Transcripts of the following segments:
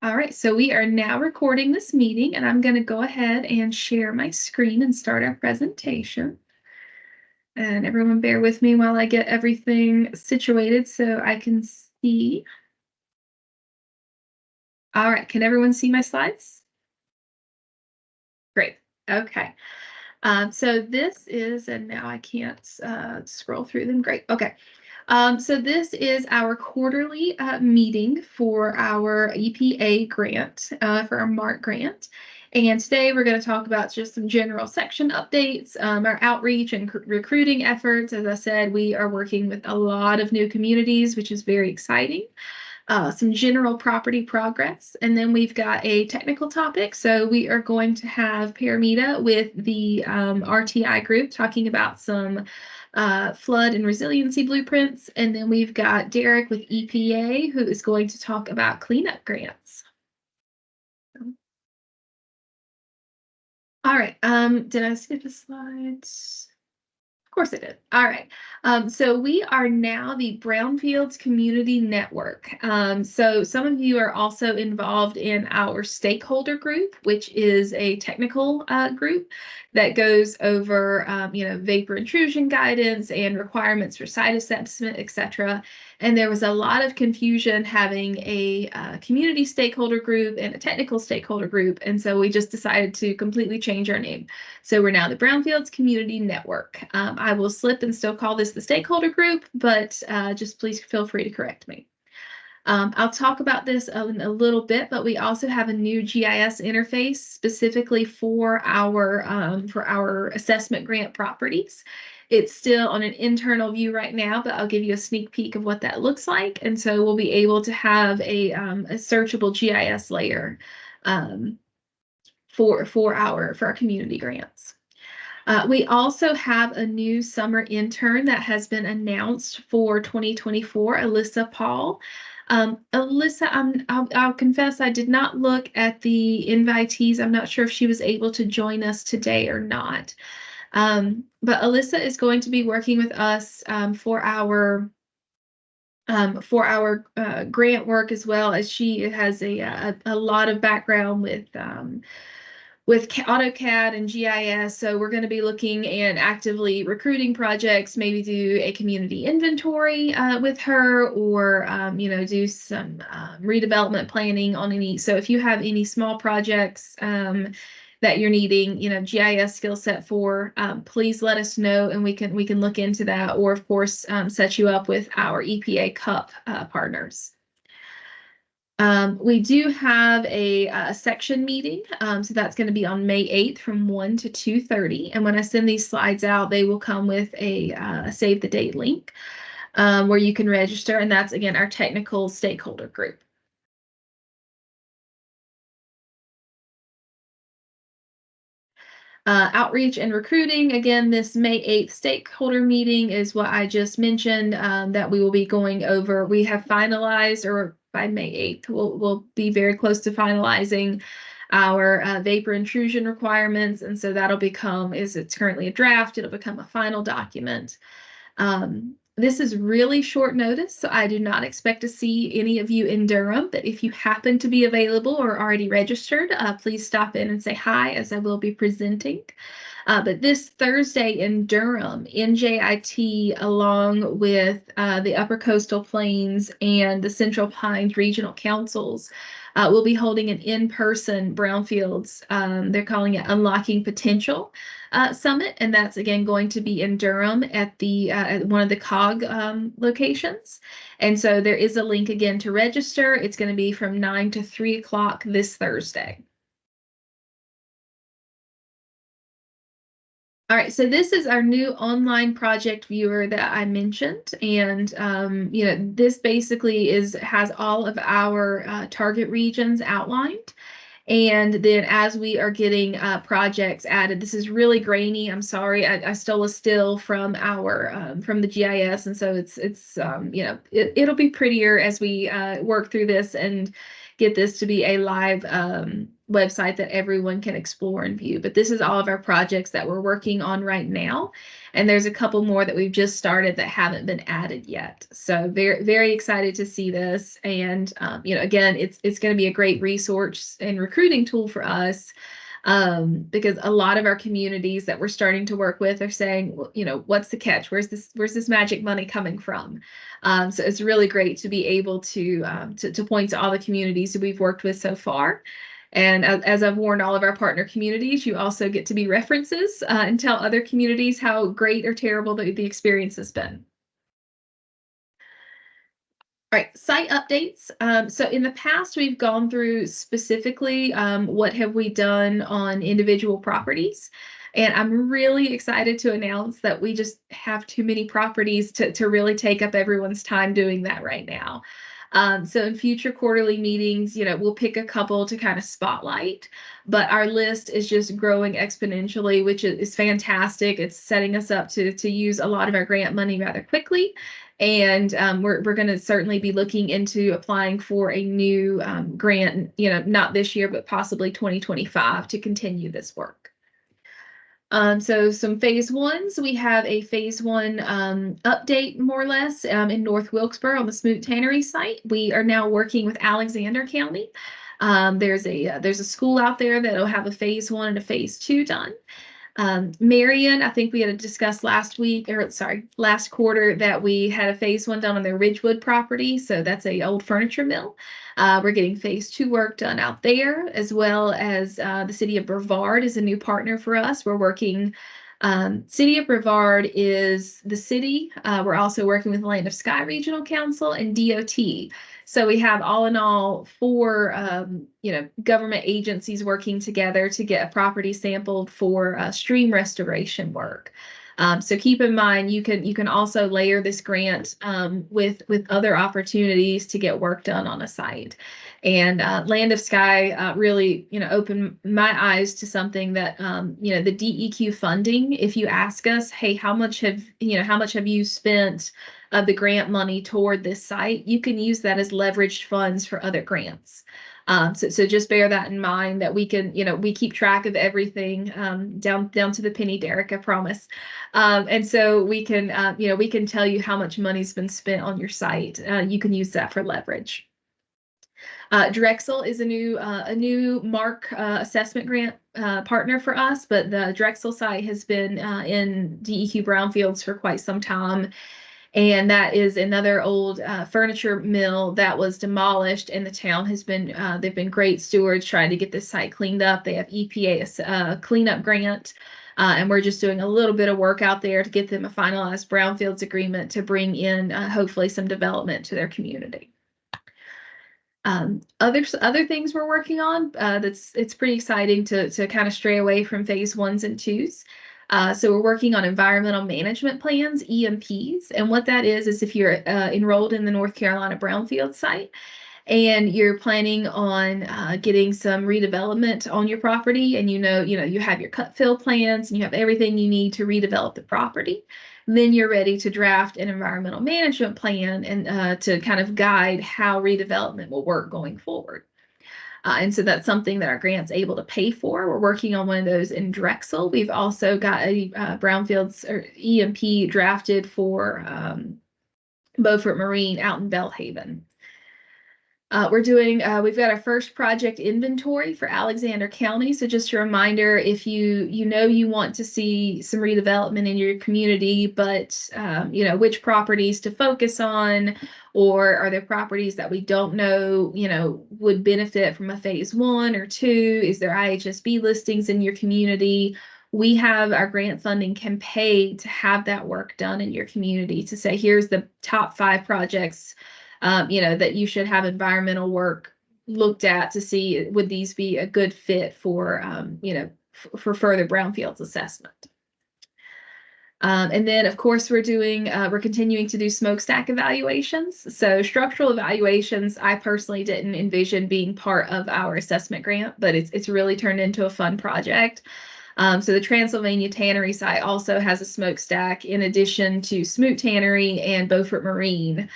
All right, so we are now recording this meeting, and I'm going to go ahead and share my screen and start our presentation. And everyone bear with me while I get everything situated so I can see. All right, can everyone see my slides? Great, okay. So this is, and now I can't scroll through them. Great, okay. So this is our quarterly meeting for our EPA grant, for our MARC grant. And today we're going to talk about just some general section updates, our outreach and recruiting efforts. As I said, we are working with a lot of new communities, which is very exciting. Some general property progress, and then we've got a technical topic. So we are going to have Paramita with the RTI group talking about some flood and resiliency blueprints, and then we've got Derek with EPA who is going to talk about cleanup grants. All right, did I skip a slide? Of course I did. All right. So we are now the Brownfields Community Network. So some of you are also involved in our stakeholder group, which is a technical group that goes over, vapor intrusion guidance and requirements for site assessment, etc. And there was a lot of confusion having a community stakeholder group and a technical stakeholder group. And so we just decided to completely change our name. So we're now the Brownfields Community Network. I will slip and still call this the stakeholder group, but just please feel free to correct me. I'll talk about this in a little bit, but we also have a new GIS interface specifically for our assessment grant properties. It's still on an internal view right now, but I'll give you a sneak peek of what that looks like. And so we'll be able to have a searchable GIS layer for our community grants. We also have a new summer intern that has been announced for 2024, Alyssa Paul. Alyssa, I'll confess I did not look at the invitees. I'm not sure if she was able to join us today or not. But Alyssa is going to be working with us for our grant work, as well as she has a lot of background with AutoCAD and GIS. So we're going to be looking and actively recruiting projects, maybe do a community inventory with her, or do some redevelopment planning on any. So if you have any small projects that you're needing, GIS skill set for, please let us know, and we can look into that, or of course set you up with our EPA CUP partners. We do have a section meeting, so that's going to be on May 8th from 1 to 2:30. And when I send these slides out, they will come with a save the date link where you can register, and that's, again, our technical stakeholder group. Outreach and recruiting, again, this May 8th stakeholder meeting is what I just mentioned that we will be going over. We have finalized, or by May 8th, we'll be very close to finalizing our vapor intrusion requirements. And so that'll become, it's currently a draft, it'll become a final document. This is really short notice, so I do not expect to see any of you in Durham, but if you happen to be available or already registered, please stop in and say hi, as I will be presenting. But this Thursday in Durham, NJIT, along with the Upper Coastal Plains and the Central Pines Regional Councils, will be holding an in-person Brownfields. They're calling it Unlocking Potential Summit, and that's, again, going to be in Durham at the at one of the COG locations. And so there is a link, again, to register. It's going to be from 9 to 3 o'clock this Thursday. All right, so this is our new online project viewer that I mentioned, and this basically has all of our target regions outlined. And then as we are getting projects added, this is really grainy. I'm sorry, I stole a still from from the GIS, and so it'll be prettier as we work through this and get this to be a live website that everyone can explore and view. But this is all of our projects that we're working on right now. And there's a couple more that we've just started that haven't been added yet. So very, very excited to see this. And, again, it's going to be a great resource and recruiting tool for us. Because a lot of our communities that we're starting to work with are saying, well, what's the catch? Where's this magic money coming from? So it's really great to be able to point to all the communities that we've worked with so far. And as I've warned all of our partner communities, you also get to be references and tell other communities how great or terrible the experience has been. All right, site updates. So in the past, we've gone through specifically what have we done on individual properties. And I'm really excited to announce that we just have too many properties to really take up everyone's time doing that right now. So in future quarterly meetings, we'll pick a couple to kind of spotlight, but our list is just growing exponentially, which is fantastic. It's setting us up to use a lot of our grant money rather quickly. And we're going to certainly be looking into applying for a new grant, not this year, but possibly 2025 to continue this work. So some phase ones, we have a phase one update more or less in North Wilkesboro on the Smoot Tannery site. We are now working with Alexander County. There's a school out there that'll have a phase one and a phase two done. Marion, I think we had discussed last quarter that we had a phase one done on their Ridgewood property. So that's a old furniture mill. We're getting phase two work done out there, as well as the city of Brevard is a new partner for us. We're working. City of Brevard is the city. We're also working with Land of Sky Regional Council and DOT. So we have all in all 4, government agencies working together to get a property sampled for stream restoration work. So keep in mind, you can also layer this grant with other opportunities to get work done on a site. And Land of Sky really, opened my eyes to something that, the DEQ funding. If you ask us, hey, how much have you spent of the grant money toward this site, you can use that as leveraged funds for other grants. So just bear that in mind, that we can, we keep track of everything down to the penny, Derek, I promise. And so we can, we can tell you how much money's been spent on your site. You can use that for leverage. Drexel is a new MARC assessment grant partner for us, but the Drexel site has been in DEQ Brownfields for quite some time. And that is another old furniture mill that was demolished, and the town has been, they've been great stewards trying to get this site cleaned up. They have EPA cleanup grant, and we're just doing a little bit of work out there to get them a finalized Brownfields agreement to bring in hopefully some development to their community. Other things we're working on, it's pretty exciting to kind of stray away from phase 1s and 2s. So we're working on environmental management plans, EMPs. And what that is if you're enrolled in the North Carolina Brownfield site and you're planning on getting some redevelopment on your property, and you have your cut fill plans and you have everything you need to redevelop the property, then you're ready to draft an environmental management plan and to kind of guide how redevelopment will work going forward. And so that's something that our grant's able to pay for. We're working on one of those in Drexel. We've also got a Brownfields or EMP drafted for Beaufort Marine out in Belhaven. We've got our first project inventory for Alexander County. So just a reminder, if you want to see some redevelopment in your community, but which properties to focus on, or are there properties that we don't know, would benefit from a phase 1 or 2? Is there IHSB listings in your community? We have our grant funding can pay to have that work done in your community, to say, here's the top 5 projects that you should have environmental work looked at to see, would these be a good fit for, for further Brownfields assessment. And then, of course, we're continuing to do smokestack evaluations. So structural evaluations, I personally didn't envision being part of our assessment grant, but it's really turned into a fun project. So the Transylvania Tannery site also has a smokestack in addition to Smoot Tannery and Beaufort Marine.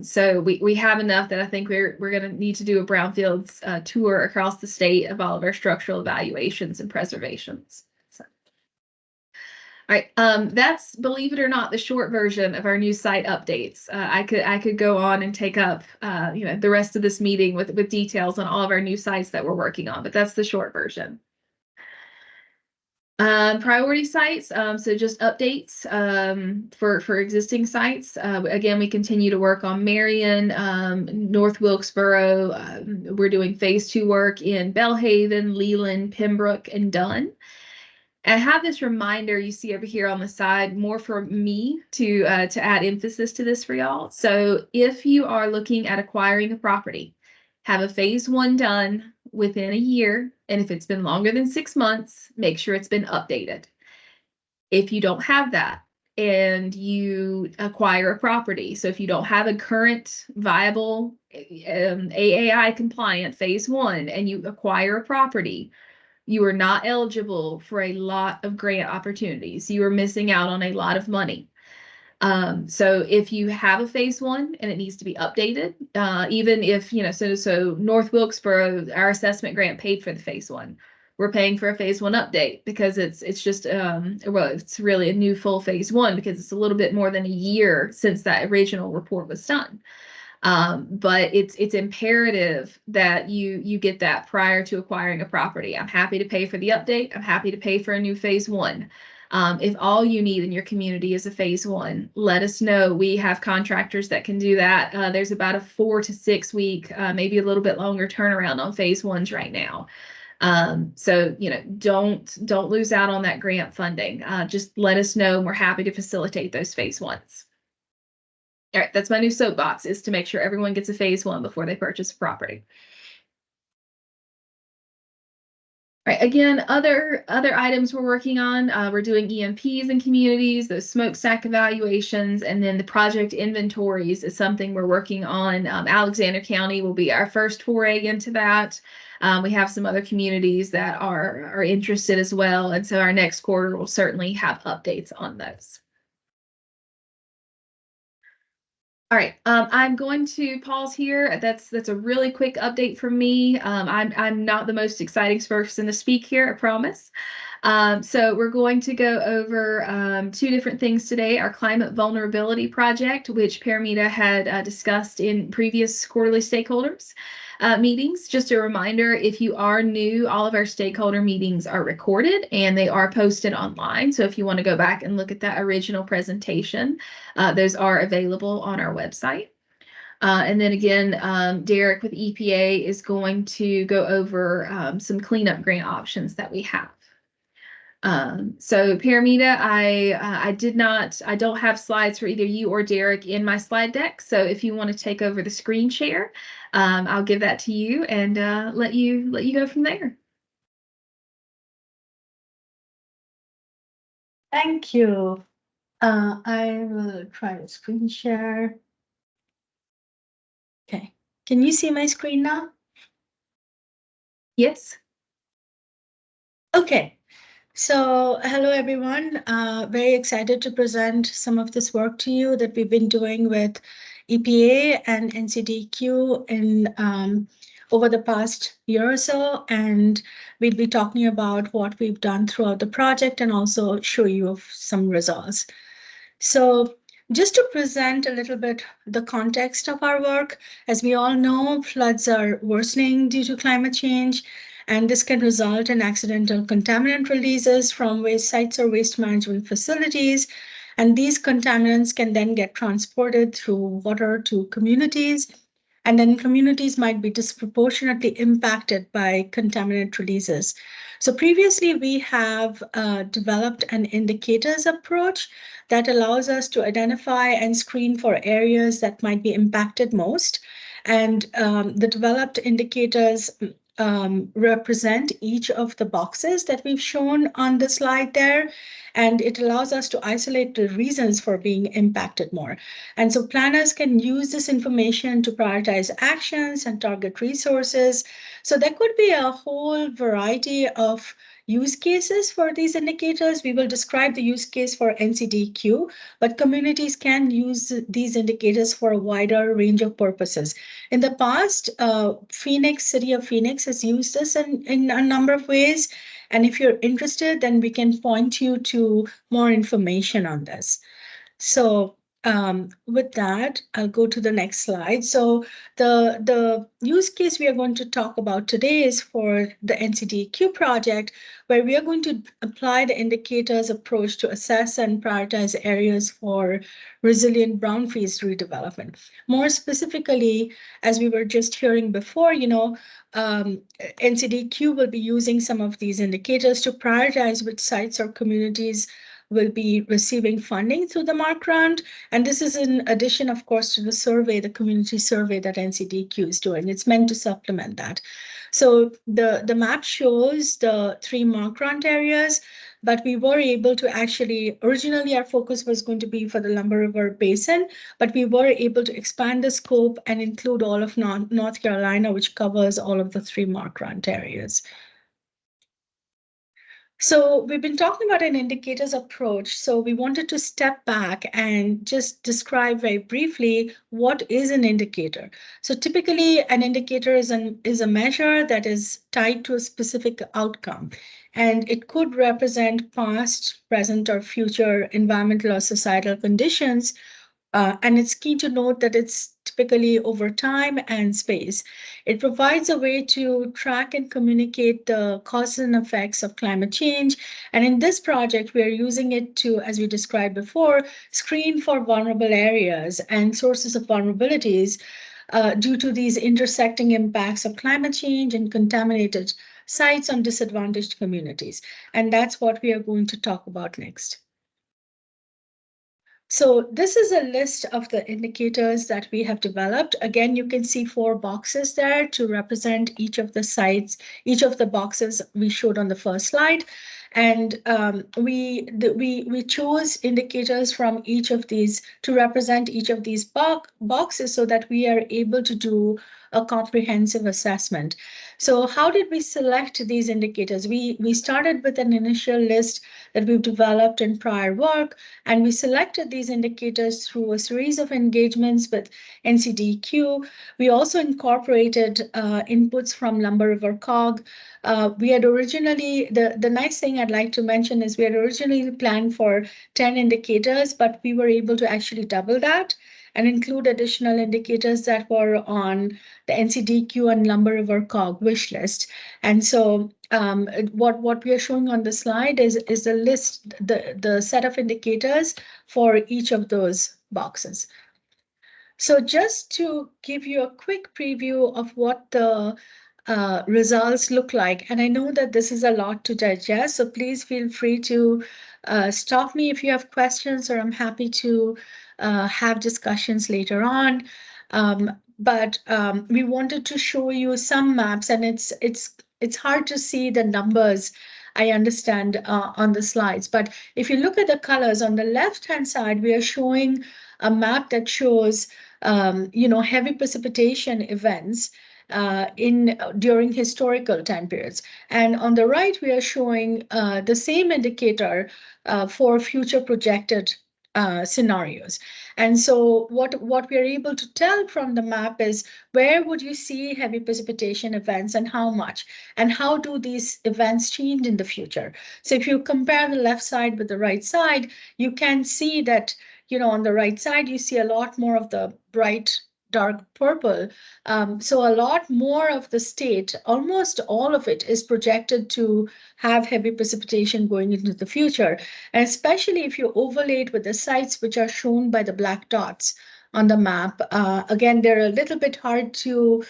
So we have enough that I think we're going to need to do a brownfields tour across the state of all of our structural evaluations and preservations. So. All right, that's, believe it or not, the short version of our new site updates. I could go on and take up the rest of this meeting with details on all of our new sites that we're working on, but that's the short version. Priority sites, so just updates for existing sites. Again, we continue to work on Marion, North Wilkesboro. We're doing phase 2 work in Belhaven, Leland, Pembroke, and Dunn. I have this reminder you see over here on the side, more for me to add emphasis to this for y'all. So if you are looking at acquiring a property, have a phase 1 done within a year, and if it's been longer than 6 months, make sure it's been updated. If you don't have that and you acquire a property, so if you don't have a current viable AAI compliant phase 1 and you acquire a property, you are not eligible for a lot of grant opportunities. You are missing out on a lot of money. So if you have a phase 1 and it needs to be updated, even if, so North Wilkesboro, our assessment grant paid for the phase 1. We're paying for a phase 1 update because it's just, well, it's really a new full phase 1 because it's a little bit more than a year since that original report was done. But it's imperative that you get that prior to acquiring a property. I'm happy to pay for the update. I'm happy to pay for a new phase 1. If all you need in your community is a phase 1, let us know. We have contractors that can do that. There's about a 4 to 6 week, maybe a little bit longer turnaround on phase 1s right now. So, don't lose out on that grant funding. Just let us know. We're happy to facilitate those phase 1s. All right, that's my new soapbox, is to make sure everyone gets a phase 1 before they purchase a property. All right, again, other items we're working on, we're doing EMPs in communities, those smokestack evaluations, and then the project inventories is something we're working on. Alexander County will be our first foray into that. We have some other communities that are interested as well, and so our next quarter will certainly have updates on those. All right, I'm going to pause here. That's a really quick update from me. I'm not the most exciting person to speak here, I promise. So we're going to go over 2 different things today. Our climate vulnerability project, which Paramita had discussed in previous quarterly stakeholders meetings. Just a reminder, if you are new, all of our stakeholder meetings are recorded and they are posted online. So if you want to go back and look at that original presentation, those are available on our website. And then again, Derek with EPA is going to go over some cleanup grant options that we have. So Paramita, I don't have slides for either you or Derek in my slide deck. So if you want to take over the screen share, I'll give that to you and let you go from there. Thank you. I will try to screen share. Okay, can you see my screen now? Yes. Okay, so hello everyone. Very excited to present some of this work to you that we've been doing with EPA and NCDQ in over the past year or so, and we'll be talking about what we've done throughout the project and also show you some results. So just to present a little bit the context of our work, as we all know, floods are worsening due to climate change, and this can result in accidental contaminant releases from waste sites or waste management facilities. And these contaminants can then get transported through water to communities. And then communities might be disproportionately impacted by contaminant releases. So previously, we have developed an indicators approach that allows us to identify and screen for areas that might be impacted most. And the developed indicators represent each of the boxes that we've shown on the slide there. And it allows us to isolate the reasons for being impacted more. And so planners can use this information to prioritize actions and target resources. So there could be a whole variety of use cases for these indicators. We will describe the use case for NCDQ, but communities can use these indicators for a wider range of purposes. In the past, City of Phoenix has used this in a number of ways. And if you're interested, then we can point you to more information on this. So with that, I'll go to the next slide. So the use case we are going to talk about today is for the NCDQ project, where we are going to apply the indicators approach to assess and prioritize areas for resilient brownfields redevelopment. More specifically, as we were just hearing before, NCDQ will be using some of these indicators to prioritize which sites or communities will be receiving funding through the MARC grant. And this is in addition, of course, to the survey, the community survey that NCDQ is doing. It's meant to supplement that. So the map shows the 3 MARC grant areas, but we were able to actually, originally our focus was going to be for the Lumber River Basin, but we were able to expand the scope and include all of North Carolina, which covers all of the 3 MARC grant areas. So we've been talking about an indicators approach. So we wanted to step back and just describe very briefly what is an indicator. So typically an indicator is a measure that is tied to a specific outcome. And it could represent past, present, or future environmental or societal conditions. And it's key to note that it's typically over time and space. It provides a way to track and communicate the causes and effects of climate change. And in this project, we are using it to, as we described before, screen for vulnerable areas and sources of vulnerabilities due to these intersecting impacts of climate change and contaminated sites on disadvantaged communities. And that's what we are going to talk about next. So this is a list of the indicators that we have developed. Again, you can see 4 boxes there to represent each of the sites, each of the boxes we showed on the first slide. And we chose indicators from each of these to represent each of these boxes so that we are able to do a comprehensive assessment. So how did we select these indicators? We started with an initial list that we've developed in prior work, and we selected these indicators through a series of engagements with NCDQ. We also incorporated inputs from Lumber River COG. We had originally, the nice thing I'd like to mention is we had originally planned for 10 indicators, but we were able to actually double that and include additional indicators that were on the NCDQ and Lumber River COG wish list. And so what we are showing on the slide is the list, the set of indicators for each of those boxes. So just to give you a quick preview of what the results look like, and I know that this is a lot to digest, so please feel free to stop me if you have questions, or I'm happy to have discussions later on. But we wanted to show you some maps, and it's hard to see the numbers, I understand, on the slides. But if you look at the colors on the left-hand side, we are showing a map that shows, heavy precipitation events during historical time periods. And on the right, we are showing the same indicator for future projected scenarios. And so what we are able to tell from the map is where would you see heavy precipitation events and how much, and how do these events change in the future. So if you compare the left side with the right side, you can see that, on the right side, you see a lot more of the bright dark purple. So a lot more of the state, almost all of it, is projected to have heavy precipitation going into the future. And especially if you overlay it with the sites which are shown by the black dots on the map. Again, they're a little bit hard to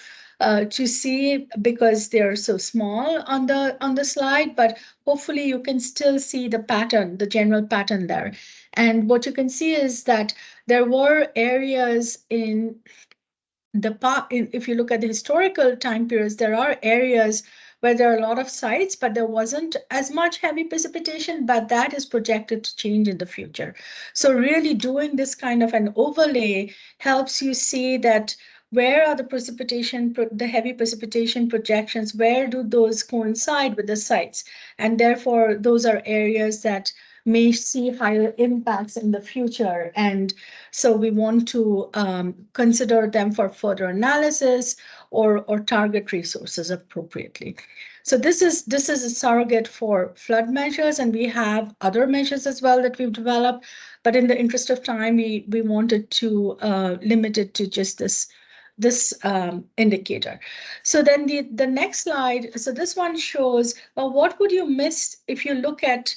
see because they're so small on the slide, but hopefully you can still see the pattern, the general pattern there. And what you can see is that there were areas in if you look at the historical time periods, there are areas where there are a lot of sites, but there wasn't as much heavy precipitation, but that is projected to change in the future. So really doing this kind of an overlay helps you see that where are the the heavy precipitation projections, where do those coincide with the sites? And therefore, those are areas that may see higher impacts in the future. And so we want to consider them for further analysis or target resources appropriately. So this is a surrogate for flood measures, and we have other measures as well that we've developed. But in the interest of time, we wanted to limit it to just this indicator. So then the next slide. So this one shows, well, what would you miss if you look at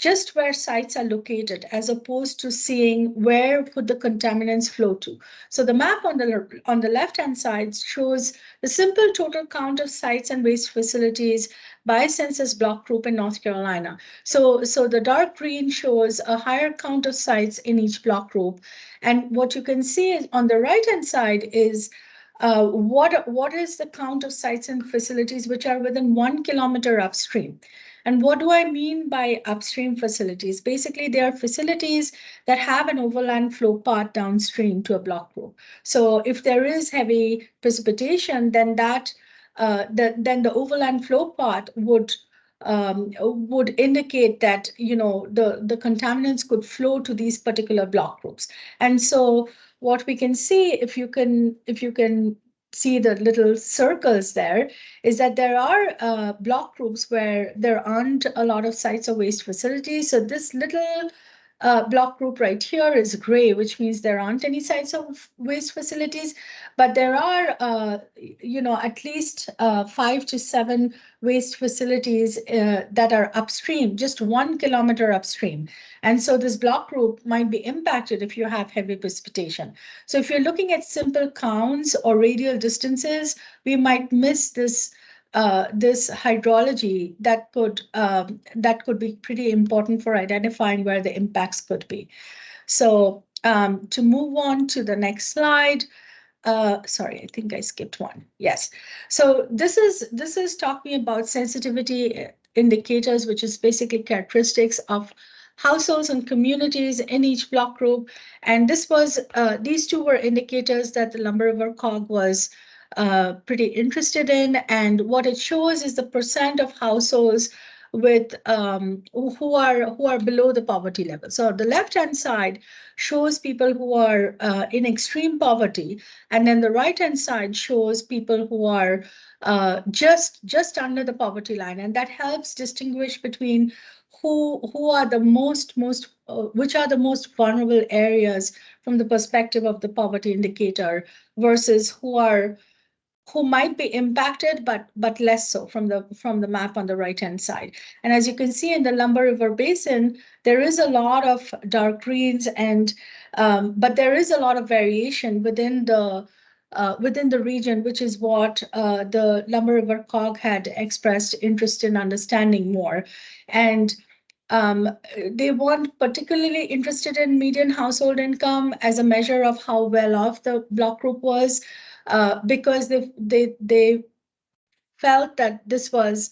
just where sites are located, as opposed to seeing where could the contaminants flow to. So the map on the left-hand side shows the simple total count of sites and waste facilities by census block group in North Carolina. So the dark green shows a higher count of sites in each block group. And what you can see is on the right-hand side is what is the count of sites and facilities which are within 1 kilometer upstream. And what do I mean by upstream facilities? Basically, they are facilities that have an overland flow path downstream to a block group. So if there is heavy precipitation, then then the overland flow path would indicate that the contaminants could flow to these particular block groups. And so what we can see, if you can see the little circles there, is that there are block groups where there aren't a lot of sites or waste facilities. So this little block group right here is gray, which means there aren't any sites of waste facilities, but there are, at least 5 to 7 waste facilities that are upstream, just 1 kilometer upstream. And so this block group might be impacted if you have heavy precipitation. So if you're looking at simple counts or radial distances, we might miss this hydrology that could be pretty important for identifying where the impacts could be. So to move on to the next slide. Sorry, I think I skipped one. Yes. So this is talking about sensitivity indicators, which is basically characteristics of households and communities in each block group. And these two were indicators that the Lumber River COG was pretty interested in. And what it shows is the percent of households with who are below the poverty level. So the left-hand side shows people who are in extreme poverty, and then the right-hand side shows people who are just under the poverty line, and that helps distinguish between who are the most which are the most vulnerable areas from the perspective of the poverty indicator versus who might be impacted, but less so from the map on the right-hand side. And as you can see in the Lumber River Basin, there is a lot of dark greens, and but there is a lot of variation within the region, which is what the Lumber River COG had expressed interest in understanding more. And they weren't particularly interested in median household income as a measure of how well off the block group was, because they felt that this was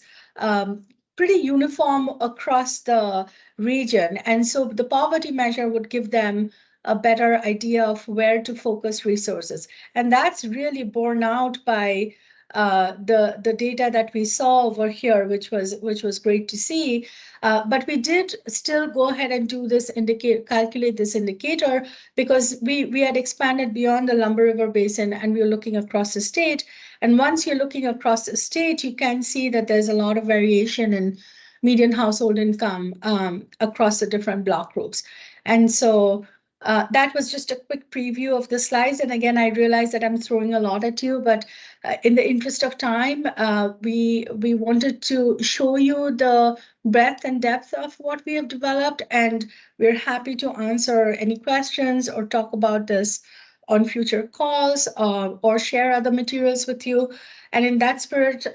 pretty uniform across the region. And so the poverty measure would give them a better idea of where to focus resources. And that's really borne out by the data that we saw over here, which was great to see. But we did still go ahead and do this calculate this indicator, because we had expanded beyond the Lumber River Basin and we were looking across the state. And once you're looking across the state, you can see that there's a lot of variation in median household income across the different block groups. And so that was just a quick preview of the slides. And again, I realize that I'm throwing a lot at you, but in the interest of time, we wanted to show you the breadth and depth of what we have developed, and we're happy to answer any questions or talk about this on future calls or share other materials with you. And in that spirit,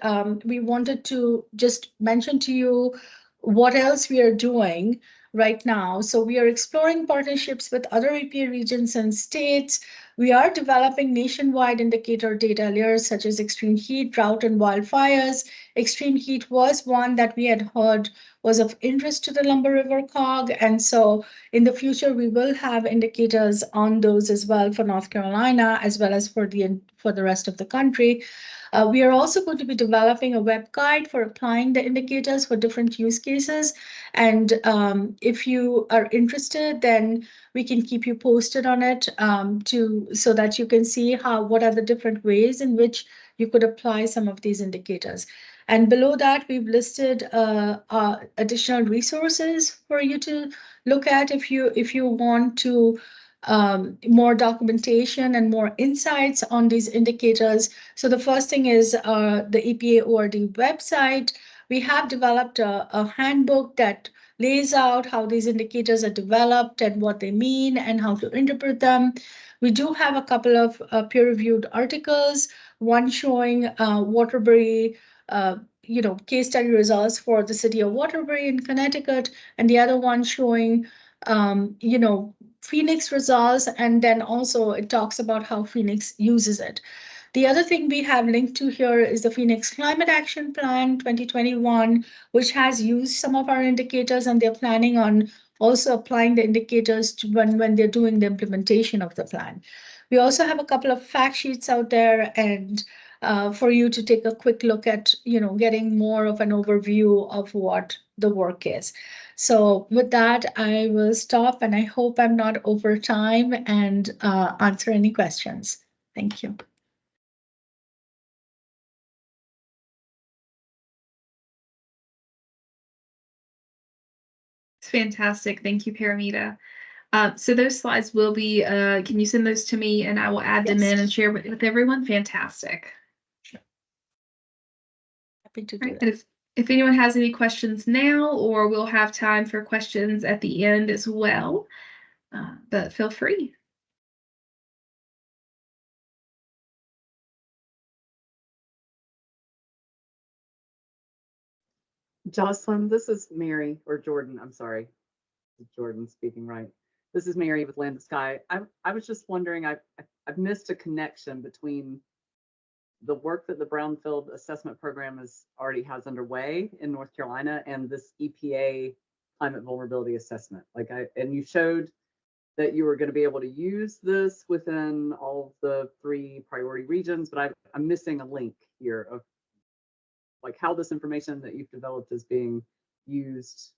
we wanted to just mention to you what else we are doing right now. So we are exploring partnerships with other EPA regions and states. We are developing nationwide indicator data layers such as extreme heat, drought, and wildfires. Extreme heat was one that we had heard was of interest to the Lumber River COG. And so in the future, we will have indicators on those as well for North Carolina, as well as for the rest of the country. We are also going to be developing a web guide for applying the indicators for different use cases. And if you are interested, then we can keep you posted on it so that you can see what are the different ways in which you could apply some of these indicators. And below that, we've listed additional resources for you to look at if you want to more documentation and more insights on these indicators. So the first thing is the EPA ORD website. We have developed a handbook that lays out how these indicators are developed and what they mean and how to interpret them. We do have a couple of peer-reviewed articles, one showing Waterbury, case study results for the city of Waterbury in Connecticut, and the other one showing, Phoenix results, and then also it talks about how Phoenix uses it. The other thing we have linked to here is the Phoenix Climate Action Plan 2021, which has used some of our indicators, and they're planning on also applying the indicators to when they're doing the implementation of the plan. We also have a couple of fact sheets out there, and for you to take a quick look at, getting more of an overview of what the work is. So with that, I will stop, and I hope I'm not over time, and answer any questions. Thank you. It's fantastic. Thank you, Paramita. So those slides will be, can you send those to me and I will add them in and share with everyone? Fantastic. Sure. Happy to do Right. that. And if anyone has any questions now, or we'll have time for questions at the end as well, but feel free. Jocelyn, this is Mary, or Jordan, I'm sorry. Jordan speaking, right? This is Mary with Land to Sky. I was just wondering, I've missed a connection between the work that the Brownfield assessment program already has underway in North Carolina and this EPA climate vulnerability assessment. And you showed that you were going to be able to use this within all of the 3 priority regions, but I'm missing a link here of like how this information that you've developed is being used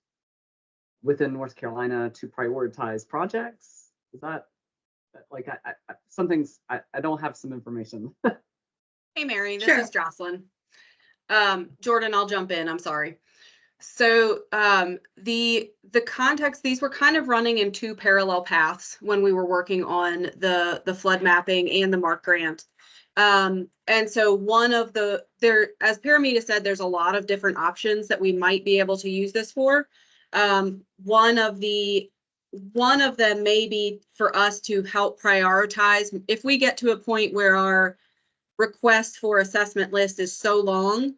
within North Carolina to prioritize projects. Is that like I don't have some information. Hey Mary, this Sure. is Jocelyn. Jordan, I'll jump in. I'm sorry. So the context, these were kind of running in 2 parallel paths when we were working on the flood mapping and the MARC grant. And so one of as Paramita said, there's a lot of different options that we might be able to use this for. One of them may be for us to help prioritize. If we get to a point where our request for assessment list is so long,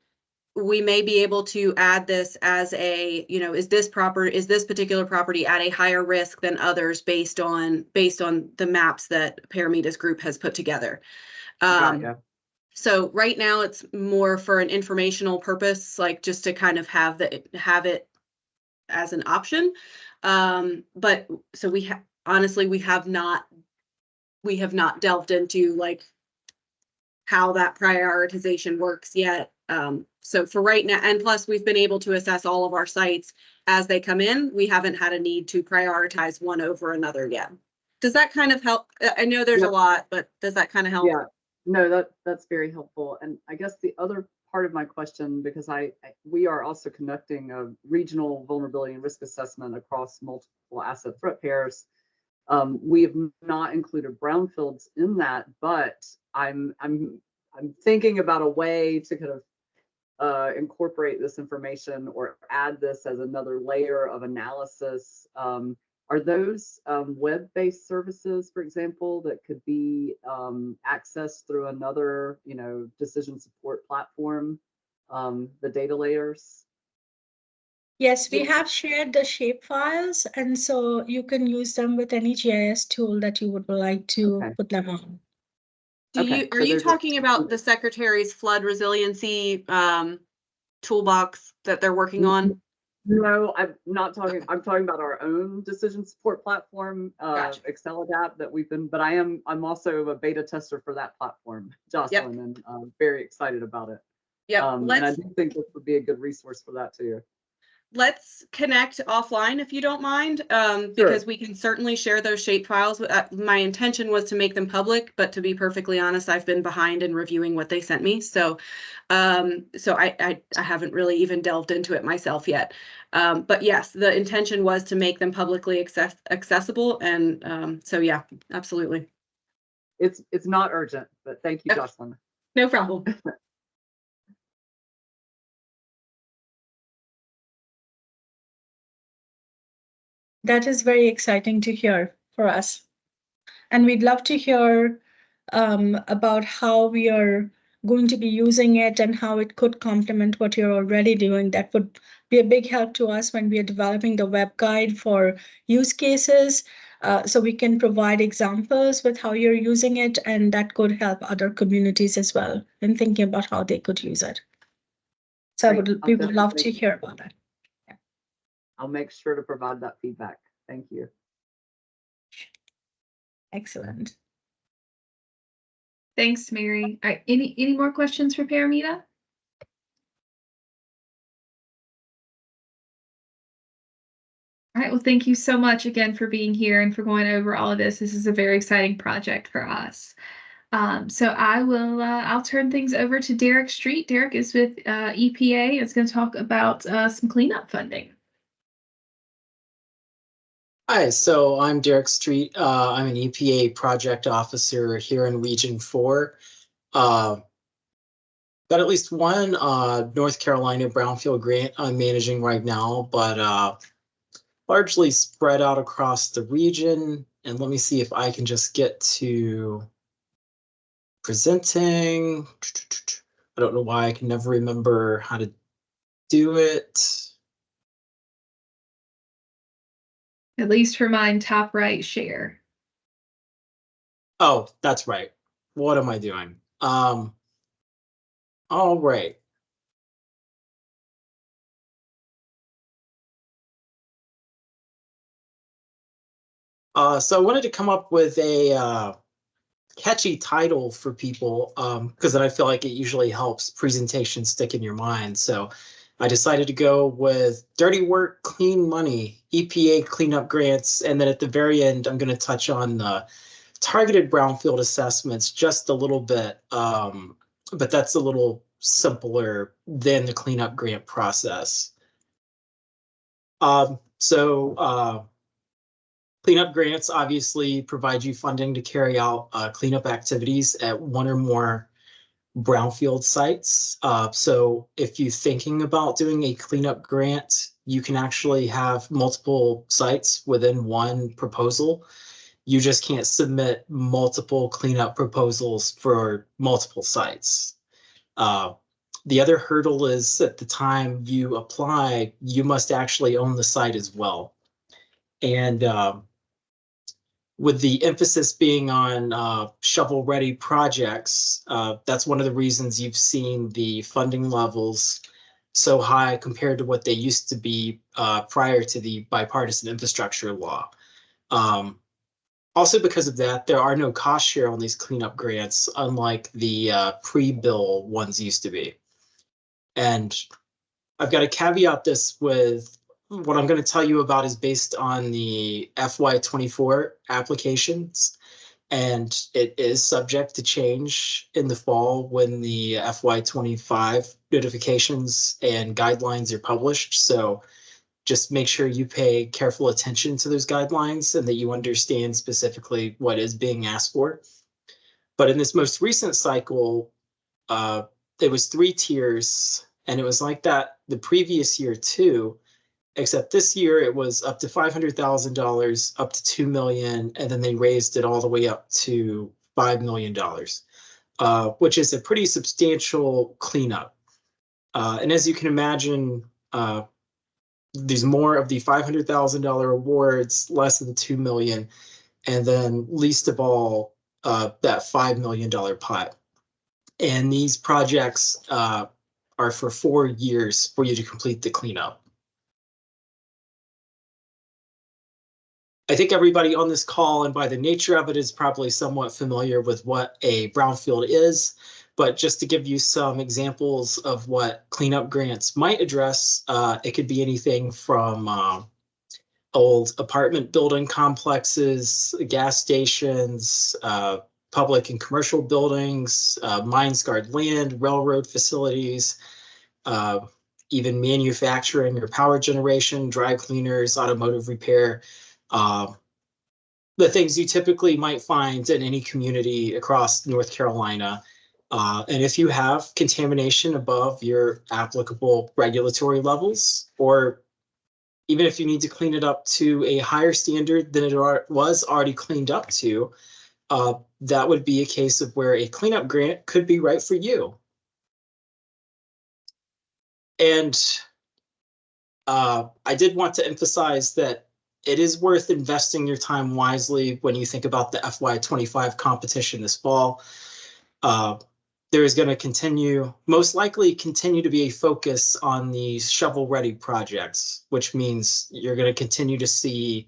we may be able to add this as a, is this particular property at a higher risk than others based on the maps that Paramita's group has put together. Yeah. So right now it's more for an informational purpose, like just to kind of have it as an option. But so honestly, we have not delved into like how that prioritization works yet. So for right now, and plus we've been able to assess all of our sites as they come in. We haven't had a need to prioritize one over another yet. Does that kind of help? I know there's a lot, but does that kind of help? Yeah, no, that's very helpful. And I guess the other part of my question, because we are also conducting a regional vulnerability and risk assessment across multiple asset threat pairs. We have not included brownfields in that, but I'm thinking about a way to kind of incorporate this information or add this as another layer of analysis. Are those web-based services, for example, that could be accessed through another, decision support platform, the data layers? Yes, we have shared the shape files, and so you can use them with any GIS tool that you would like to put them on. Are you talking about the Secretary's flood resiliency toolbox that they're working on? No, I'm not talking, I'm talking about our own decision support platform, Gotcha. Excel adapt that we've been, but I'm also a beta tester for that platform, Jocelyn, and I'm very excited about it. Yep. And I do think this would be a good resource for that too. Let's connect offline if you don't mind, Sure. because we can certainly share those shape files. My intention was to make them public, but to be perfectly honest, I've been behind in reviewing what they sent me. So I haven't really even delved into it myself yet. But yes, the intention was to make them publicly accessible. And so, yeah, absolutely. It's not urgent, but thank you, Okay. Jocelyn. No problem. That is very exciting to hear for us. And we'd love to hear about how we are going to be using it and how it could complement what you're already doing. That would be a big help to us when we are developing the web guide for use cases. So we can provide examples with how you're using it, and that could help other communities as well in thinking about how they could use it. So Great. we would love to hear about that. I'll make sure to provide that feedback. Thank you. Excellent. Thanks, Mary. All right, any more questions for Paramita? All right, well, thank you so much again for being here and for going over all of this. This is a very exciting project for us. So I'll turn things over to Derek Street. Derek is with EPA. It's going to talk about some cleanup funding. Hi, so I'm Derek Street. I'm an EPA project officer here in Region 4. Got at least one North Carolina Brownfield grant I'm managing right now, but largely spread out across the region. And let me see if I can just get to presenting. I don't know why I can never remember how to do it. At least for mine, top right, share. Oh, that's right. What am I doing? All right. So I wanted to come up with a catchy title for people, because then I feel like it usually helps presentations stick in your mind. So I decided to go with Dirty Work, Clean Money, EPA cleanup grants, and then at the very end, I'm going to touch on the targeted brownfield assessments just a little bit, but that's a little simpler than the cleanup grant process. Cleanup grants obviously provide you funding to carry out cleanup activities at one or more brownfield sites. So if you're thinking about doing a cleanup grant, you can actually have multiple sites within one proposal. You just can't submit multiple cleanup proposals for multiple sites. The other hurdle is at the time you apply, you must actually own the site as well. And with the emphasis being on shovel-ready projects, that's one of the reasons you've seen the funding levels so high compared to what they used to be prior to the bipartisan infrastructure law. Also because of that, there are no cost share on these cleanup grants, unlike the pre-bill ones used to be. And I've got to caveat this with what I'm going to tell you about is based on the FY24 applications, and it is subject to change in the fall when the FY25 notifications and guidelines are published. So just make sure you pay careful attention to those guidelines and that you understand specifically what is being asked for. But in this most recent cycle, it was 3 tiers, and it was like that the previous year too, except this year it was up to $500,000, up to $2 million, and then they raised it all the way up to $5 million, which is a pretty substantial cleanup. And as you can imagine, there's more of the $500,000 awards, less than $2 million, and then least of all, that $5 million pot. And these projects are for 4 years for you to complete the cleanup. I think everybody on this call, and by the nature of it, is probably somewhat familiar with what a brownfield is. But just to give you some examples of what cleanup grants might address, it could be anything from old apartment building complexes, gas stations, public and commercial buildings, mine-scarred land, railroad facilities, even manufacturing or power generation, dry cleaners, automotive repair, the things you typically might find in any community across North Carolina. And if you have contamination above your applicable regulatory levels, or even if you need to clean it up to a higher standard than it was already cleaned up to, that would be a case of where a cleanup grant could be right for you. And I did want to emphasize that it is worth investing your time wisely when you think about the FY25 competition this fall. There is going to most likely continue to be a focus on these shovel-ready projects, which means you're going to continue to see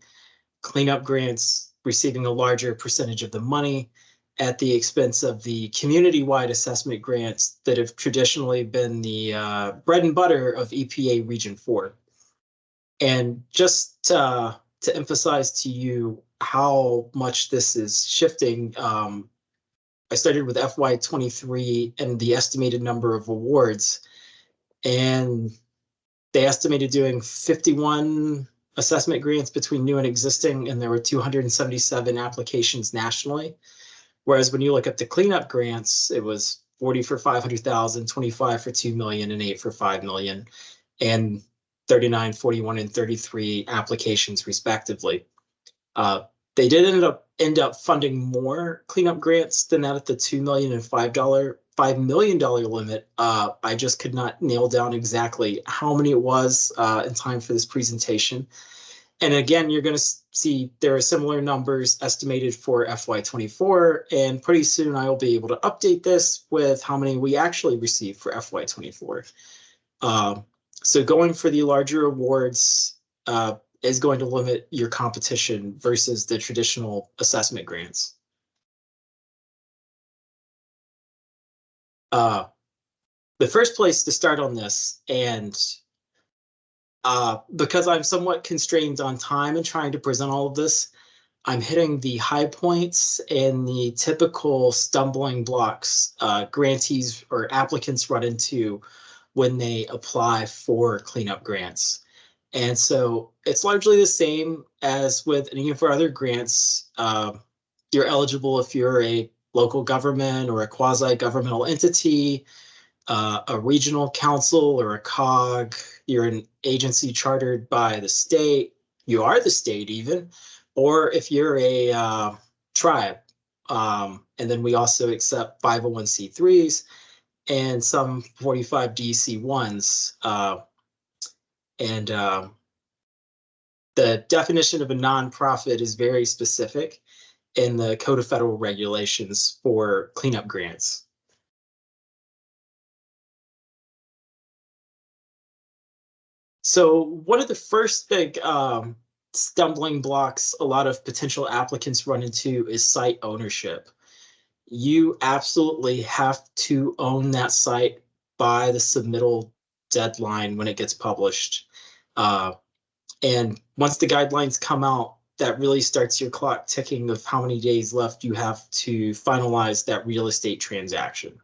cleanup grants receiving a larger percentage of the money at the expense of the community-wide assessment grants that have traditionally been the bread and butter of EPA Region 4. And just to emphasize to you how much this is shifting, I started with FY23 and the estimated number of awards, and they estimated doing 51 assessment grants between new and existing, and there were 277 applications nationally. Whereas when you look at the cleanup grants, it was 40 for 500,000, 25 for 2 million, and 8 for 5 million, and 39, 41, and 33 applications respectively. They did end up funding more cleanup grants than that at the $2 million and $5 million limit. I just could not nail down exactly how many it was in time for this presentation. And again, you're going to see there are similar numbers estimated for FY24, and pretty soon I will be able to update this with how many we actually received for FY24. So going for the larger awards is going to limit your competition versus the traditional assessment grants. The first place to start on this, and because I'm somewhat constrained on time and trying to present all of this, I'm hitting the high points and the typical stumbling blocks grantees or applicants run into when they apply for cleanup grants. And so it's largely the same as with any of our other grants. You're eligible if you're a local government or a quasi-governmental entity, a regional council or a COG, you're an agency chartered by the state, you are the state even, or if you're a tribe. And then we also accept 501c3s and some 45D-C1s. And the definition of a nonprofit is very specific in the Code of Federal Regulations for cleanup grants. So one of the first big stumbling blocks a lot of potential applicants run into is site ownership. You absolutely have to own that site by the submittal deadline when it gets published. And once the guidelines come out, that really starts your clock ticking of how many days left you have to finalize that real estate transaction.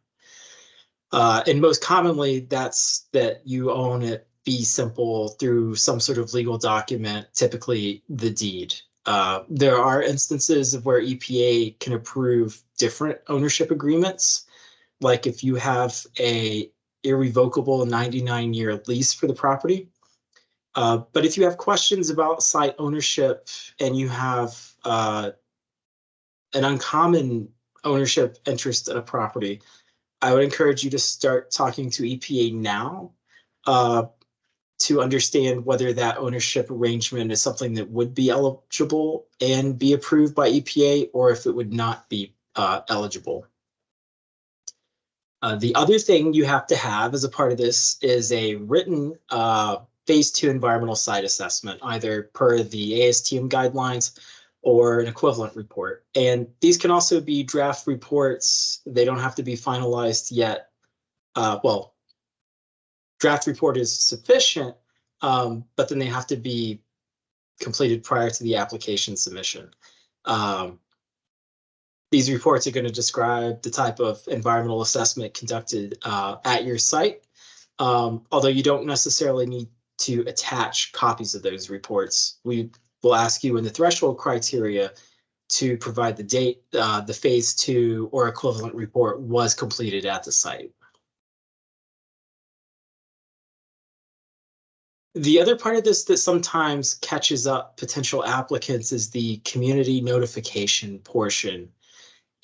And most commonly, that's that you own it fee simple through some sort of legal document, typically the deed. There are instances of where EPA can approve different ownership agreements, like if you have a irrevocable 99-year lease for the property. But if you have questions about site ownership and you have an uncommon ownership interest in a property, I would encourage you to start talking to EPA now to understand whether that ownership arrangement is something that would be eligible and be approved by EPA, or if it would not be eligible. The other thing you have to have as a part of this is a written phase 2 environmental site assessment, either per the ASTM guidelines or an equivalent report. And these can also be draft reports. They don't have to be finalized yet. Well, draft report is sufficient, but then they have to be completed prior to the application submission. These reports are going to describe the type of environmental assessment conducted at your site, although you don't necessarily need to attach copies of those reports. We will ask you in the threshold criteria to provide the date the phase 2 or equivalent report was completed at the site. The other part of this that sometimes catches up potential applicants is the community notification portion.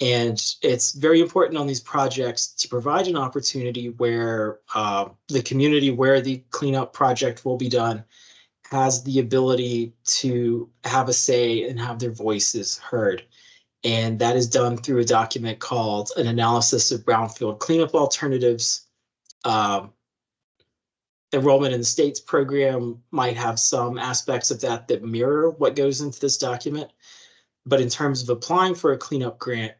And it's very important on these projects to provide an opportunity where the community where the cleanup project will be done has the ability to have a say and have their voices heard. And that is done through a document called an analysis of brownfield cleanup alternatives. Enrollment in the state's program might have some aspects of that that mirror what goes into this document. But in terms of applying for a cleanup grant,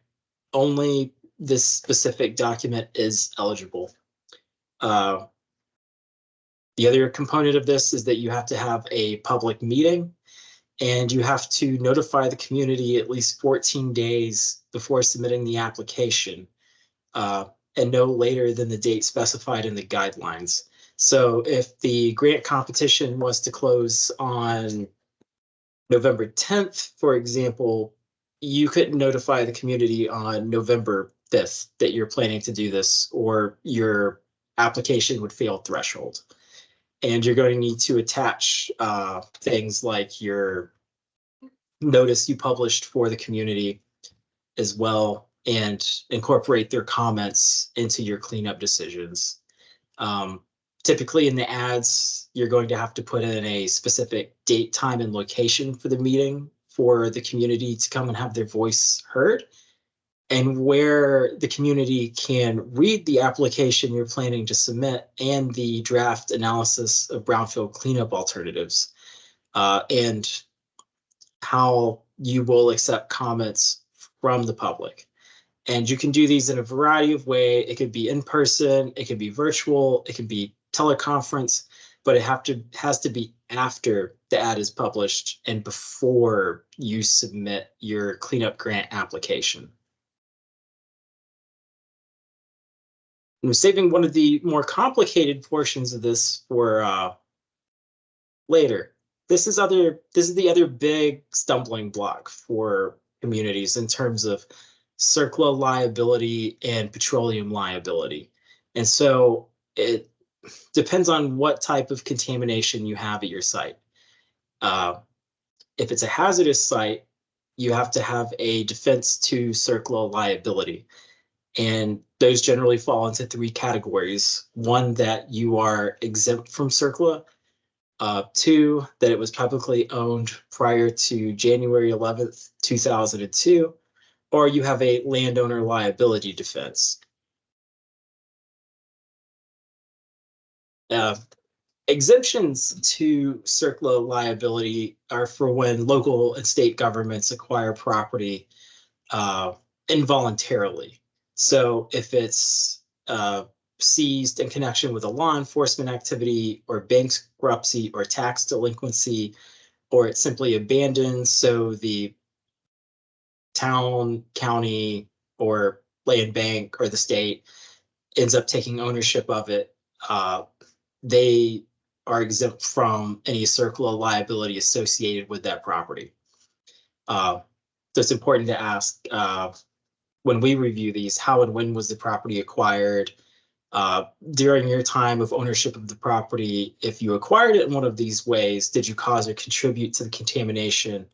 only this specific document is eligible. The other component of this is that you have to have a public meeting, and you have to notify the community at least 14 days before submitting the application, and no later than the date specified in the guidelines. So if the grant competition was to close on November 10th, for example, you couldn't notify the community on November 5th that you're planning to do this, or your application would fail threshold. And you're going to need to attach things like your notice you published for the community as well, and incorporate their comments into your cleanup decisions. Typically in the ads, you're going to have to put in a specific date, time, and location for the meeting for the community to come and have their voice heard, and where the community can read the application you're planning to submit and the draft analysis of brownfield cleanup alternatives, and how you will accept comments from the public. And you can do these in a variety of ways. It could be in person, it could be virtual, it could be teleconference, but it has to be after the ad is published and before you submit your cleanup grant application. I'm saving one of the more complicated portions of this for later. This is the other big stumbling block for communities in terms of CERCLA liability and petroleum liability. And so it depends on what type of contamination you have at your site. If it's a hazardous site, you have to have a defense to CERCLA liability. And those generally fall into 3 categories. 1, that you are exempt from CERCLA. 2, that it was publicly owned prior to January 11th, 2002, or you have a landowner liability defense. Exemptions to CERCLA liability are for when local and state governments acquire property involuntarily. So if it's seized in connection with a law enforcement activity or bankruptcy or tax delinquency, or it's simply abandoned, so the town, county, or land bank or the state ends up taking ownership of it, they are exempt from any CERCLA liability associated with that property. So it's important to ask when we review these, how and when was the property acquired? During your time of ownership of the property, if you acquired it in one of these ways, did you cause or contribute to the contamination?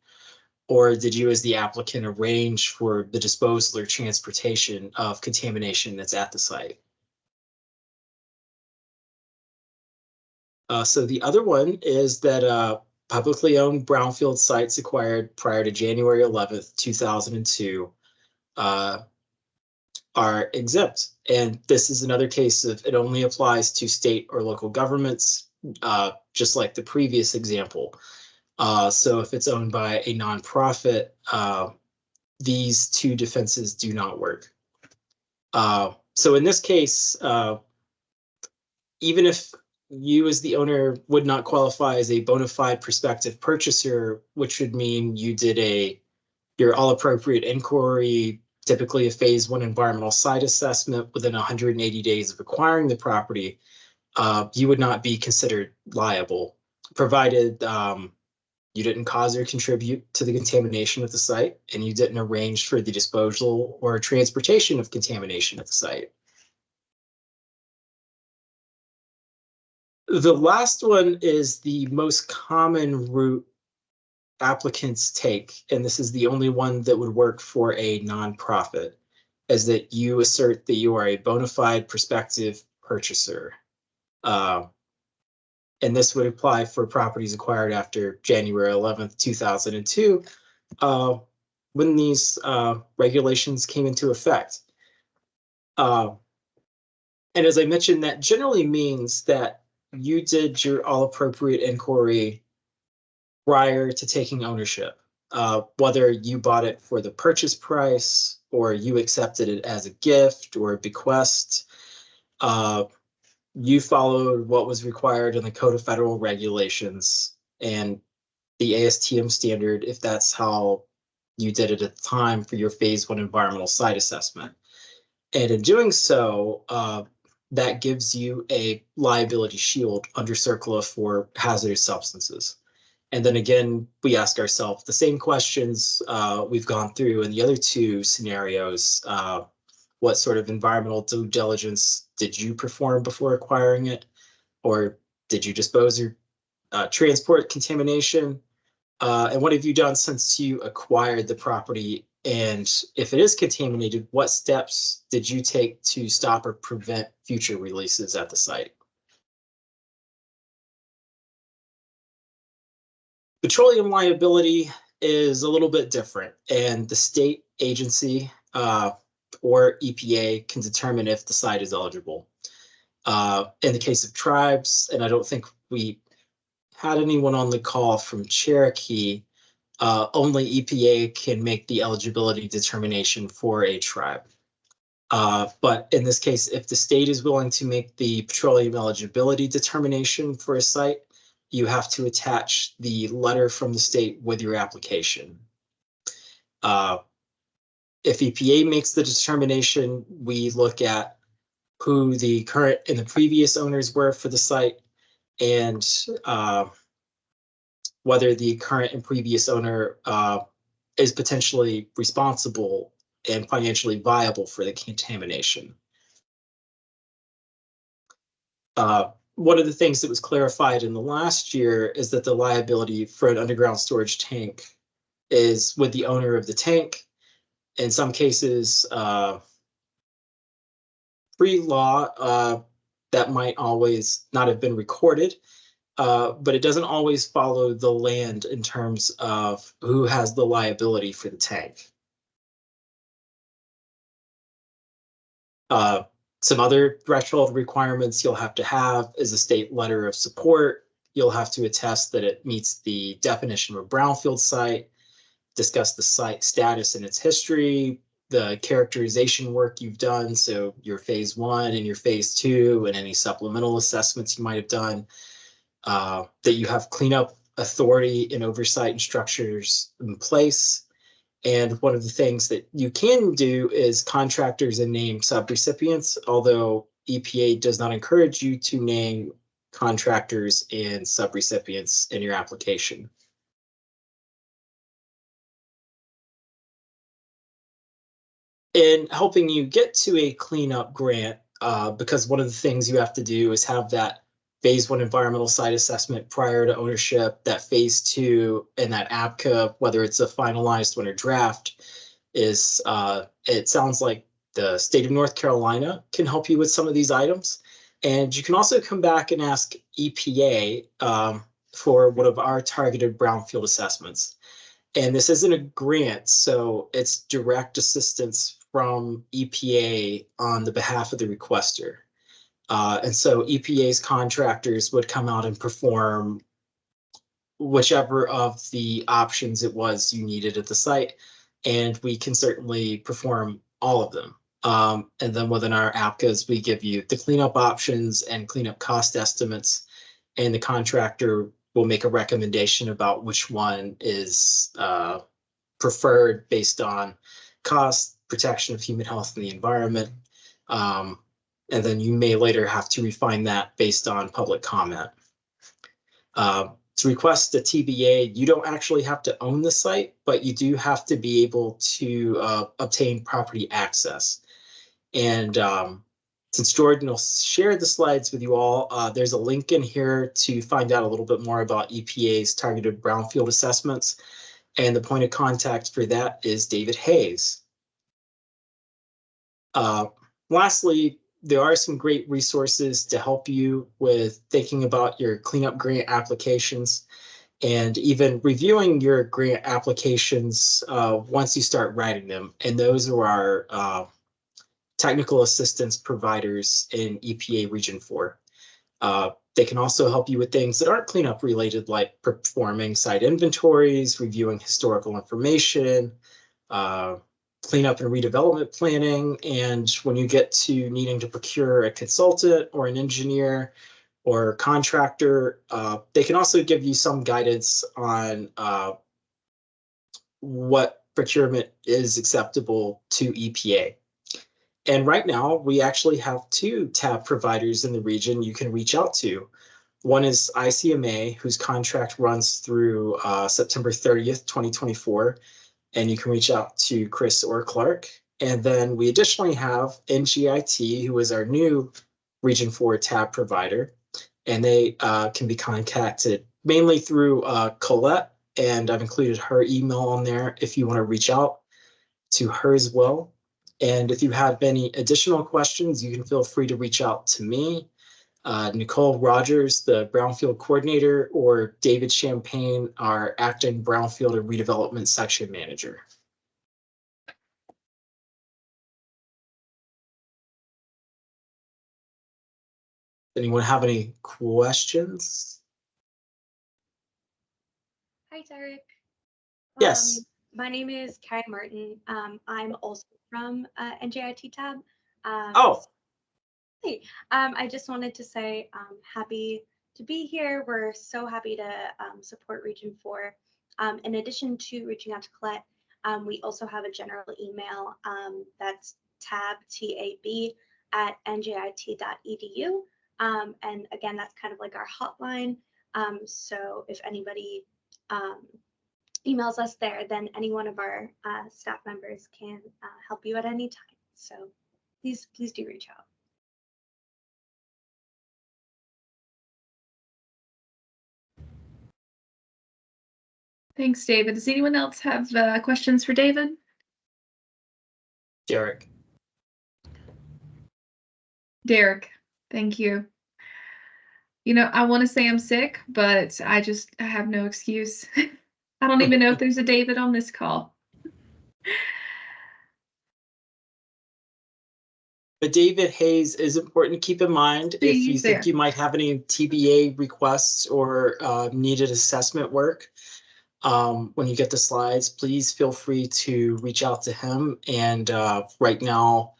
Or did you, as the applicant, arrange for the disposal or transportation of contamination that's at the site? So the other one is that publicly owned brownfield sites acquired prior to January 11th, 2002 are exempt. And this is another case of it only applies to state or local governments. just like the previous example. So if it's owned by a nonprofit, these two defenses do not work. So in this case, even if you as the owner would not qualify as a bona fide prospective purchaser, which would mean you did your all appropriate inquiry, typically a phase 1 environmental site assessment within 180 days of acquiring the property, you would not be considered liable, provided you didn't cause or contribute to the contamination of the site, and you didn't arrange for the disposal or transportation of contamination at the site. The last one is the most common route applicants take, and this is the only one that would work for a nonprofit, is that you assert that you are a bona fide prospective purchaser. And this would apply for properties acquired after January 11th, 2002, when these regulations came into effect. And as I mentioned, that generally means that you did your all appropriate inquiry prior to taking ownership, whether you bought it for the purchase price or you accepted it as a gift or a bequest. You followed what was required in the Code of Federal Regulations and the ASTM standard, if that's how you did it at the time for your phase 1 environmental site assessment. And in doing so, that gives you a liability shield under CERCLA for hazardous substances. And then again, we ask ourselves the same questions we've gone through in the other two scenarios. What sort of environmental due diligence did you perform before acquiring it? Or did you dispose or transport contamination? And what have you done since you acquired the property? And if it is contaminated, what steps did you take to stop or prevent future releases at the site? Petroleum liability is a little bit different, and the state agency or EPA can determine if the site is eligible. In the case of tribes, and I don't think we had anyone on the call from Cherokee, only EPA can make the eligibility determination for a tribe. But in this case, if the state is willing to make the petroleum eligibility determination for a site, you have to attach the letter from the state with your application. If EPA makes the determination, we look at who the current and the previous owners were for the site, and whether the current and previous owner is potentially responsible and financially viable for the contamination. One of the things that was clarified in the last year is that the liability for an underground storage tank is with the owner of the tank. In some cases, pre-law, that might always not have been recorded, but it doesn't always follow the land in terms of who has the liability for the tank. Some other threshold requirements you'll have to have is a state letter of support. You'll have to attest that it meets the definition of a brownfield site, discuss the site status and its history, the characterization work you've done, so your phase 1 and your phase 2 and any supplemental assessments you might have done, that you have cleanup authority and oversight and structures in place. And one of the things that you can do is contractors and name subrecipients, although EPA does not encourage you to name contractors and subrecipients in your application. In helping you get to a cleanup grant, because one of the things you have to do is have that phase 1 environmental site assessment prior to ownership, that phase 2 and that APCA, whether it's a finalized one or draft, is it sounds like the state of North Carolina can help you with some of these items. And you can also come back and ask EPA for one of our targeted brownfield assessments. And this isn't a grant, so it's direct assistance from EPA on the behalf of the requester. And so EPA's contractors would come out and perform whichever of the options it was you needed at the site. And we can certainly perform all of them. And then within our APCAs, we give you the cleanup options and cleanup cost estimates, and the contractor will make a recommendation about which one is preferred based on cost, protection of human health and the environment. And then you may later have to refine that based on public comment. To request a TBA, you don't actually have to own the site, but you do have to be able to obtain property access. And since Jordan will share the slides with you all, there's a link in here to find out a little bit more about EPA's targeted brownfield assessments. And the point of contact for that is David Hayes. Lastly, there are some great resources to help you with thinking about your cleanup grant applications and even reviewing your grant applications once you start writing them. And those are our technical assistance providers in EPA Region 4. They can also help you with things that aren't cleanup related, like performing site inventories, reviewing historical information, cleanup and redevelopment planning. And when you get to needing to procure a consultant or an engineer or contractor, they can also give you some guidance on what procurement is acceptable to EPA. And right now, we actually have 2 TAB providers in the region you can reach out to. One is ICMA, whose contract runs through September 30th, 2024. And you can reach out to Chris or Clark. And then we additionally have NGIT, who is our new Region 4 TAB provider. And they can be contacted mainly through Colette. And I've included her email on there if you want to reach out to her as well. And if you have any additional questions, you can feel free to reach out to me, Nicole Rogers, the Brownfield coordinator, or David Champagne, our acting Brownfield and redevelopment section manager. Anyone have any questions? Hi, Derek. Yes. My name is Karen Martin. I'm also from NJIT TAB. Oh. Hey, I just wanted to say happy to be here. We're so happy to support Region 4. In addition to reaching out to Colette, we also have a general email that's tab@njit.edu. And again, that's kind of like our hotline. So if anybody emails us there, then any one of our staff members can help you at any time. So please do reach out. Thanks, David. Does anyone else have questions for David? Derek. Derek, thank you. You know, I want to say I'm sick, but I have no excuse. I don't even know if there's a David on this call. But David Hayes is important to keep in mind if you think you might have any TBA requests or needed assessment work. When you get the slides, please feel free to reach out to him. And right now,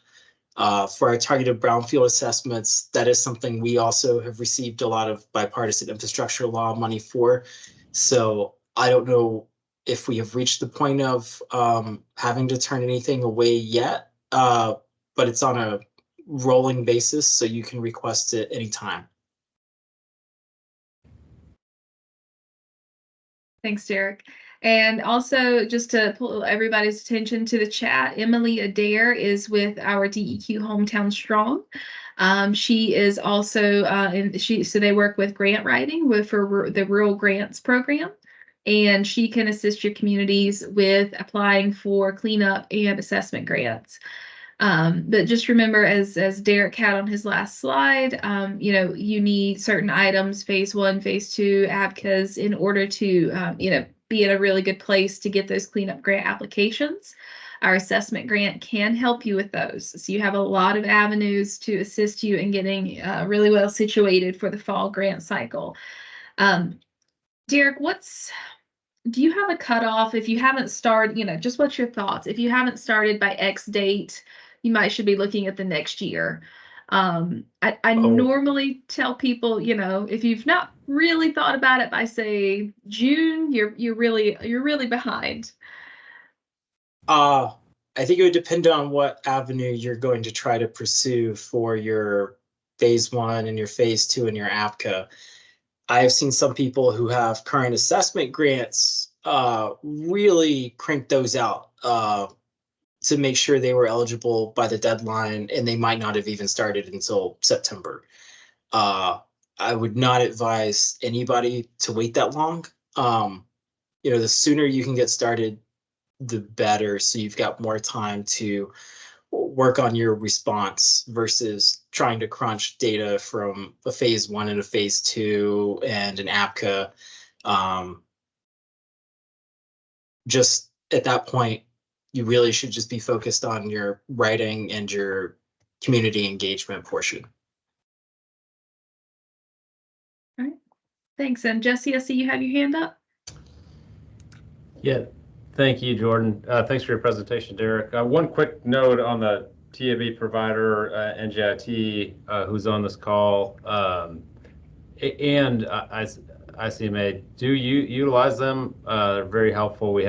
for our targeted brownfield assessments, that is something we also have received a lot of bipartisan infrastructure law money for. So I don't know if we have reached the point of having to turn anything away yet, but it's on a rolling basis, so you can request it anytime. Thanks, Derek. And also, just to pull everybody's attention to the chat, Emily Adair is with our DEQ Hometown Strong. She is also so they work with grant writing for the Rural Grants Program, and she can assist your communities with applying for cleanup and assessment grants. But just remember, as Derek had on his last slide, you know, you need certain items, phase 1, phase 2, ABCAs, in order to, you know, be in a really good place to get those cleanup grant applications. Our assessment grant can help you with those. So you have a lot of avenues to assist you in getting really well situated for the fall grant cycle. Derek, do you have a cutoff? If you haven't started, just what's your thoughts? If you haven't started by X date, you should be looking at the next year. I normally tell people, if you've not really thought about it by say June, you're really behind. I think it would depend on what avenue you're going to try to pursue for your phase 1 and your phase 2 and your APCA. I have seen some people who have current assessment grants really crank those out to make sure they were eligible by the deadline, and they might not have even started until September. I would not advise anybody to wait that long. The sooner you can get started, the better. So you've got more time to work on your response versus trying to crunch data from a phase 1 and a phase 2 and an APCA. Just at that point, you really should just be focused on your writing and your community engagement portion. All right. Thanks. And Jesse, I see you have your hand up. Yeah, thank you, Jordan. Thanks for your presentation, Derek. One quick note on the TAB provider, NGIT, who's on this call, and ICMA. Do you utilize them? They're very helpful. We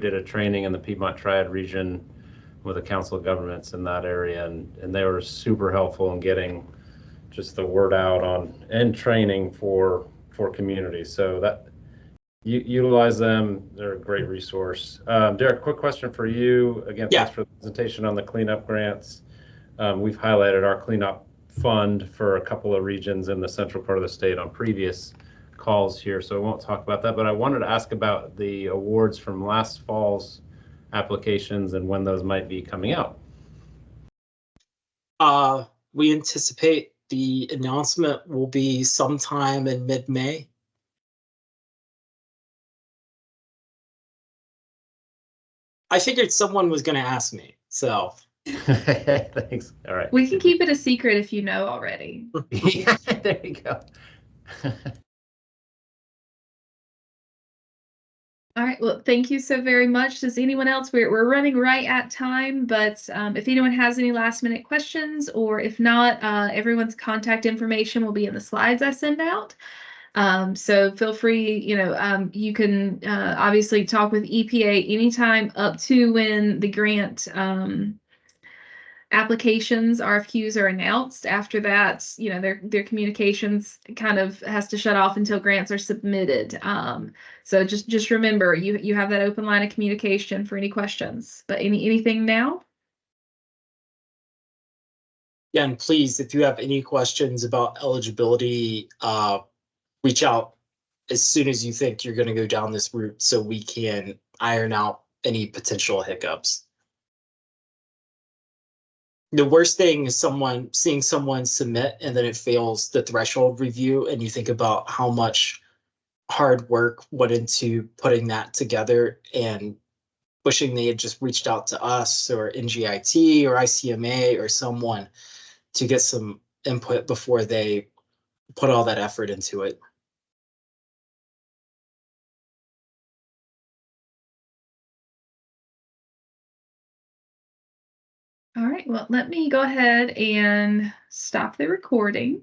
did a training in the Piedmont Triad region with the Council of Governments in that area, and they were super helpful in getting just the word out on and training for communities. So that utilize them. They're a great resource. Derek, quick question for you. Again, thanks for the presentation on the cleanup grants. We've highlighted our cleanup fund for a couple of regions in the central part of the state on previous calls here, so I won't talk about that, but I wanted to ask about the awards from last fall's applications and when those might be coming out. We anticipate the announcement will be sometime in mid-May. I figured someone was going to ask me, so. Thanks. All right. We can keep it a secret if you know already. Yeah, there you go. All right. Well, thank you so very much. Does anyone else? We're running right at time, but if anyone has any last minute questions, or if not, everyone's contact information will be in the slides I send out. So feel free, you can obviously talk with EPA anytime up to when the grant applications, RFQs are announced. After that, their communications kind of has to shut off until grants are submitted. So just remember, you have that open line of communication for any questions. But anything now? Yeah, and please, if you have any questions about eligibility, reach out as soon as you think you're going to go down this route so we can iron out any potential hiccups. The worst thing is seeing someone submit and then it fails the threshold review, and you think about how much hard work went into putting that together, and wishing they had just reached out to us or NGIT or ICMA or someone to get some input before they put all that effort into it. All right, well, let me go ahead and stop the recording.